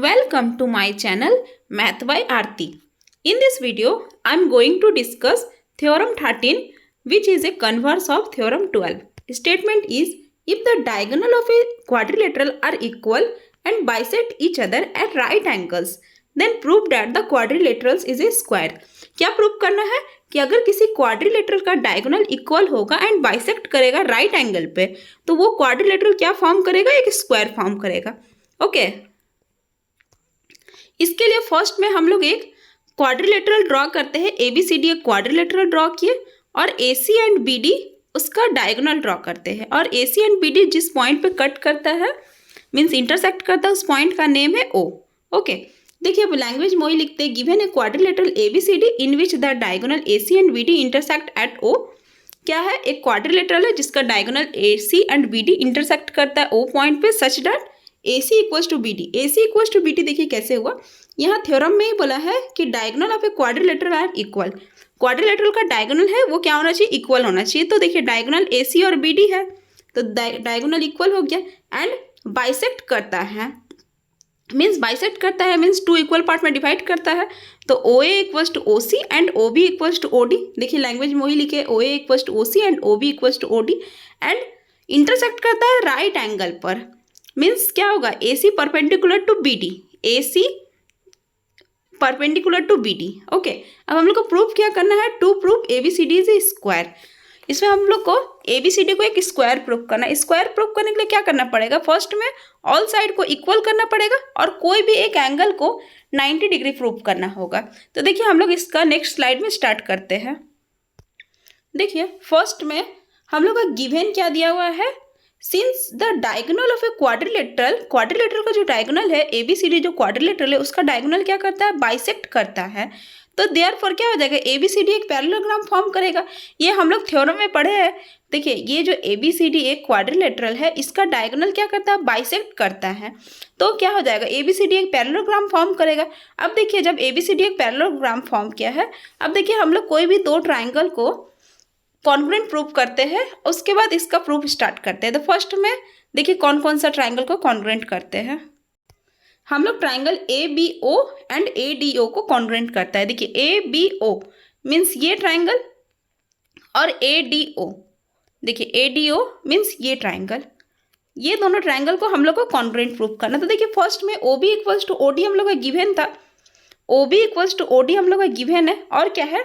Welcome to my channel Math by Aarti. In this video, I am going to discuss Theorem 13, which is a converse of Theorem 12. Statement is, if the diagonal of a quadrilateral are equal and bisect each other at right angles, then prove that the quadrilaterals is a square. क्या prove करना है कि अगर किसी quadrilateral का diagonal equal होगा and bisect करेगा right angle पे, तो वो क्वाड्रिलेटरल क्या फॉर्म करेगा, एक स्क्वायर फॉर्म करेगा. ओके इसके लिए फर्स्ट में हम लोग एक क्वाड्रिलेटरल ड्रॉ करते हैं. ABCD एक क्वाड्रिलेटरल ड्रॉ किए और AC एंड BD उसका डायगोनल ड्रॉ करते हैं. और AC एंड BD जिस पॉइंट पे कट करता है मीन्स इंटरसेक्ट करता है, उस पॉइंट का नेम है O. ओके देखिए अब लैंग्वेज में वही लिखते हैं, given a quadrilateral ABCD in which the diagonal AC and BD intersect at O. क्या है, एक क्वाड्रिलेटरल है जिसका diagonal AC and BD intersect करता है O पॉइंट पे such that AC equals to BD. AC equals to BD देखिए कैसे हुआ, यहाँ थ्योरम में ही बोला है कि diagonal of a quadrilateral are equal. Quadrilateral का डायगोनल है वो क्या होना चाहिए, इक्वल होना चाहिए. तो देखिए डायगोनल AC और BD है तो डायगोनल इक्वल हो गया एंड बाइसेक्ट करता है मीन्स बाइसेक्ट करता है मीन्स टू इक्वल पार्ट में डिवाइड करता है. तो OA equals to OC and OB equals to OD. देखिए लैंग्वेज में वही लिखे OA equals to OC and OB equals to OD and intersect करता है राइट एंगल पर. मीन्स क्या होगा, AC perpendicular to BD, AC perpendicular to BD. Okay अब हम लोग को प्रूफ क्या करना है, to proof ABCD is a square. इसमें हम लोग को ABCD को एक स्क्वायर प्रूफ करना है. स्क्वायर प्रूफ करने के लिए क्या करना पड़ेगा, फर्स्ट में ऑल साइड को इक्वल करना पड़ेगा और कोई भी एक एंगल को 90 डिग्री प्रूफ करना होगा. तो देखिए हम लोग इसका नेक्स्ट स्लाइड में स्टार्ट करते हैं. देखिए फर्स्ट में हम लोग का गिवन क्या दिया हुआ है, since the diagonal of a quadrilateral का जो डायगोनल है ABCD जो क्वाड्रिलेटरल है उसका डायगोनल क्या करता है, बाइसेक्ट करता है. तो देयरफॉर क्या हो जाएगा, ABCD एक पैरेललोग्राम फॉर्म करेगा. ये हम लोग थ्योरम में पढ़े हैं. देखिए ये जो ABCD एक क्वाड्रिलेटरल है इसका डायगोनल क्या करता है, बाइसेक्ट करता है. तो क्या हो जाएगा, ABCD एक पैरेललोग्राम फॉर्म करेगा. अब देखिए जब ABCD एक पैरेललोग्राम फॉर्म किया है, अब देखिए हम लोग कोई भी दो ट्राइंगल को कॉन्ग्रुएंट प्रूफ करते हैं, उसके बाद इसका प्रूफ स्टार्ट करते हैं. तो फर्स्ट में देखिए कौन कौन सा ट्राइंगल को कॉन्ग्रुएंट करते हैं. हम लोग ट्राइंगल ABO एंड ADO को कॉन्ग्रुएंट करता है. देखिए ABO मीन्स ये ट्राइंगल और ADO, देखिए ADO मीन्स ये ट्राइंगल. ये दोनों ट्राइंगल को हम लोग को कॉन्ग्रुएंट प्रूफ करना. तो देखिए फर्स्ट में OB इक्वल्स टू OD हम लोग का गिवन था, OB इक्वल्स टू OD हम लोग का गिवन है. और क्या है,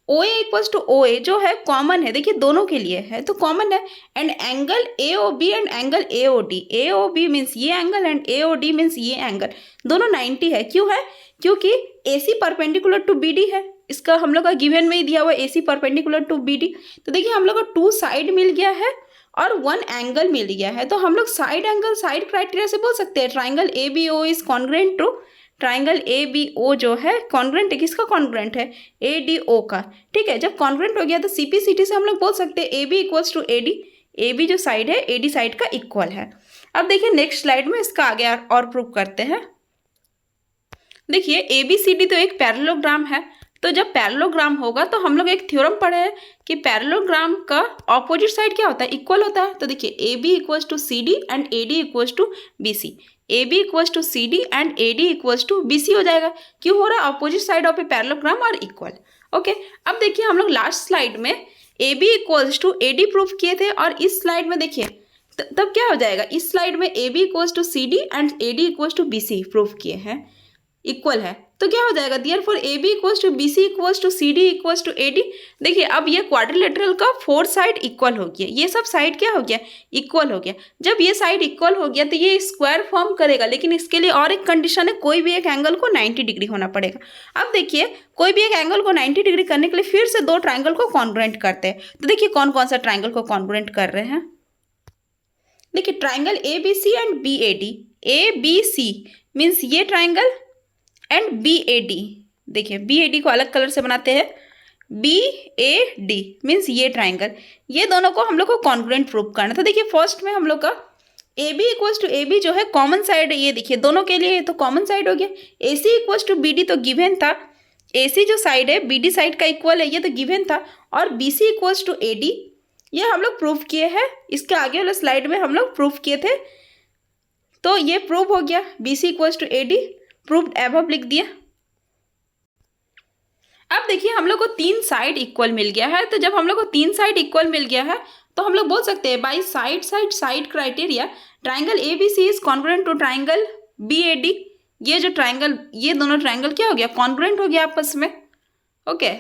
OA इक्वल्स टू OA जो है कॉमन है, देखिए दोनों के लिए है तो कॉमन है. And angle AOB and angle AOD, AOB means ये एंगल एंड AOD मीन्स ये एंगल, दोनों 90 है. क्यों है, क्योंकि AC परपेंडिकुलर टू BD है. इसका हम लोग का गिवन में ही दिया हुआ AC परपेंडिकुलर टू BD. तो देखिए हम लोग को टू साइड मिल गया है और वन एंगल मिल गया है. तो हम लोग साइड एंगल साइड क्राइटेरिया से बोल सकते हैं triangle ABO is congruent to triangle ABO जो है कॉन्ग्रुएंट है, किसका कॉन्ग्रुएंट है, ADO का. ठीक है, जब कॉन्ग्रुएंट हो गया तो CPCT से हम लोग बोल सकते हैं AB equals to AD, AB जो साइड है AD साइड का इक्वल है. अब देखिए नेक्स्ट स्लाइड में इसका आगे और प्रूव करते हैं. देखिए ABCD तो एक पैरेललोग्राम है. तो जब पैरेललोग्राम होगा तो हम लोग एक थ्योरम पढ़े हैं कि पैरेललोग्राम का ऑपोजिट साइड क्या होता है, इक्वल होता है. तो देखिए AB equals to CD and AD equals to BC, AB equals to CD and AD equals to BC हो जाएगा. क्यों हो रहा है, opposite side of a parallelogram और इक्वल. ओके अब देखिए हम लोग लास्ट स्लाइड में AB equals to AD proof किए थे और इस स्लाइड में देखिए तब क्या हो जाएगा, इस स्लाइड में AB equals to CD and AD equals to BC proof किए हैं, इक्वल है. तो क्या हो जाएगा, therefore AB equals to BC equals to CD equals to AD. देखिए अब ये क्वाड्रिलेटरल का फोर साइड इक्वल हो गया, ये सब साइड क्या हो गया, इक्वल हो गया. जब ये साइड इक्वल हो गया तो ये स्क्वायर फॉर्म करेगा, लेकिन इसके लिए और एक कंडीशन है, कोई भी एक एंगल को 90 डिग्री होना पड़ेगा. अब देखिए कोई भी एक एंगल को 90 डिग्री करने के लिए फिर से दो ट्राइंगल को कॉन्ग्रुएंट करते हैं. तो देखिए कौन कौन सा ट्राइंगल को कॉन्ग्रुएंट कर रहे हैं. देखिए triangle ABC and BAD, ABC means ये ट्राइंगल एंड BAD, देखिए BAD को अलग कलर से बनाते हैं, BAD मीन्स ये ट्राइंगल, ये दोनों को हम लोग को कॉन्ग्रुएंट प्रूफ करना. तो देखिए फर्स्ट में हम लोग का AB इक्वल्स टू AB जो है कॉमन साइड है, ये देखिए दोनों के लिए तो कॉमन साइड हो गया. AC इक्वल्स टू BD तो गिवन था, AC जो साइड है BD साइड का इक्वल है, ये तो गिवन था. और BC इक्वल्स टू AD ये हम लोग प्रूफ किए हैं, इसके आगे वाले स्लाइड में हम लोग प्रूफ किए थे. तो ये प्रूव हो गया BC equals to AD. Proved above लिख दिया। अब देखिए हम लोग को तीन साइड इक्वल मिल गया है, तो जब हम लोग को तीन साइड इक्वल मिल गया है तो हम लोग बोल सकते हैं by side criteria triangle A B C is congruent to triangle B A D. ये जो ट्राइंगल, ये दोनों ट्राइंगल क्या हो गया, कॉन्ग्रुएंट हो गया आपस में। ओके,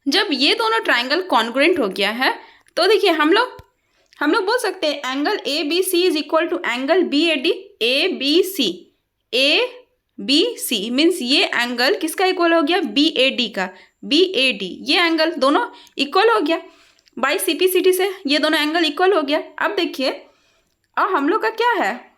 जब ये दोनों ट्राइंगल कॉन्ग्रुएंट हो गया है तो देखिए हम लोग बोल सकते हैं angle A B C is equal to angle B A D. A B C means ये एंगल किसका इक्वल हो गया, बी ए डी का। बी ए डी ये एंगल दोनों इक्वल हो गया by C P C T से, ये दोनों एंगल इक्वल हो गया। अब देखिए और हम लोग का क्या है,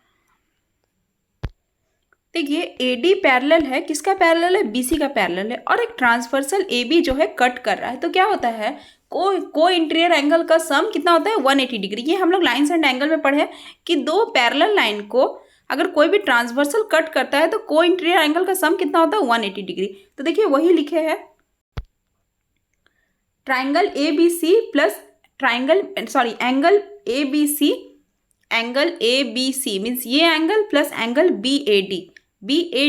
देखिए ए डी पैरेलल है, किसका पैरेलल है, बी सी का पैरेलल है, और एक ट्रांसवर्सल ए बी जो है कट कर रहा है। तो क्या होता है, को इंटीरियर एंगल का सम कितना होता है, 180 डिग्री। ये हम लोग लाइन्स एंड एंगल में पढ़े कि दो पैरेलल लाइन को अगर कोई भी ट्रांसवर्सल कट करता है तो को इंटीरियर एंगल का सम कितना होता है, 180 डिग्री। तो देखिए वही लिखे हैं triangle A B C plus angle A B C means ये angle plus angle B A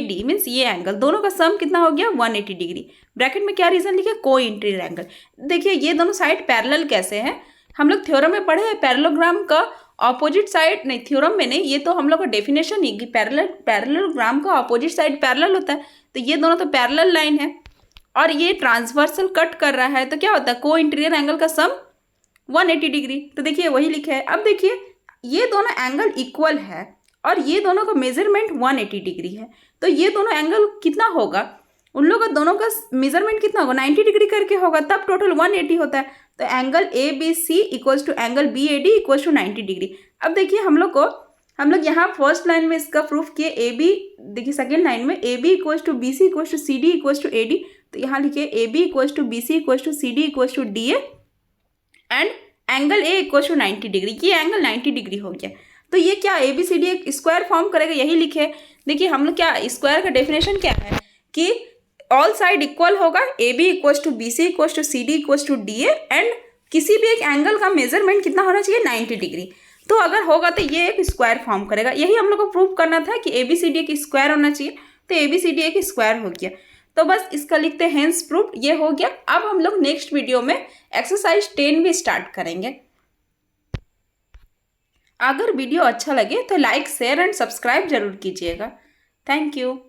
D means ये एंगल, दोनों का सम कितना हो गया, 180 डिग्री। ब्रैकेट में क्या रीजन लिखे, को इंटीरियर एंगल। देखिए ये दोनों साइड पैरेलल कैसे हैं, हम लोग थ्योरम में पढ़े हैं पैरेललोग्राम का ऑपोजिट साइड, नहीं थ्योरम में नहीं, ये तो हम लोग का डेफिनेशन ही कि पैरेललोग्राम का ऑपोजिट साइड पैरेलल होता है। तो ये दोनों तो पैरेलल लाइन है और ये ट्रांसवर्सल कट कर रहा है, तो क्या होता है, को इंटीरियर एंगल का सम 180 डिग्री। तो देखिए वही लिखा है। अब देखिए ये दोनों एंगल इक्वल है और ये दोनों का मेजरमेंट 180 डिग्री है, तो ये दोनों एंगल कितना होगा, उन लोगों का दोनों का मेजरमेंट कितना होगा, 90 डिग्री करके होगा, तब टोटल 180 होता है। तो angle A B C equals to angle B A D equals to 90 degree. अब देखिए हम लोग यहाँ फर्स्ट लाइन में इसका प्रूफ किए, ए बी, देखिए सेकेंड लाइन में A B equals to B C equals to C D equals to A D. तो यहाँ लिखिए A B equals to B C equals to C D equals to D A and angle A equals to 90 degree. ये angle 90 degree हो गया। तो ये क्या A B C D एक स्क्वायर फॉर्म करेगा, यही लिखे। देखिए हम लोग क्या, स्क्वायर का डेफिनेशन क्या है कि ऑल साइड इक्वल होगा, A B equals to B C equals to C D equals to D A and किसी भी एक एंगल का मेजरमेंट कितना होना चाहिए, 90 डिग्री। तो अगर होगा तो ये एक स्क्वायर फॉर्म करेगा। यही हम लोग को प्रूव करना था कि ए बी सी डी एक स्क्वायर होना चाहिए, तो ए बी सी डी एक स्क्वायर हो गया। तो बस इसका लिखते हैं हेंस प्रूफ, ये हो गया। अब हम लोग नेक्स्ट वीडियो में एक्सरसाइज 10 भी स्टार्ट करेंगे। अगर वीडियो अच्छा लगे तो लाइक शेयर एंड सब्सक्राइब जरूर कीजिएगा। Thank you.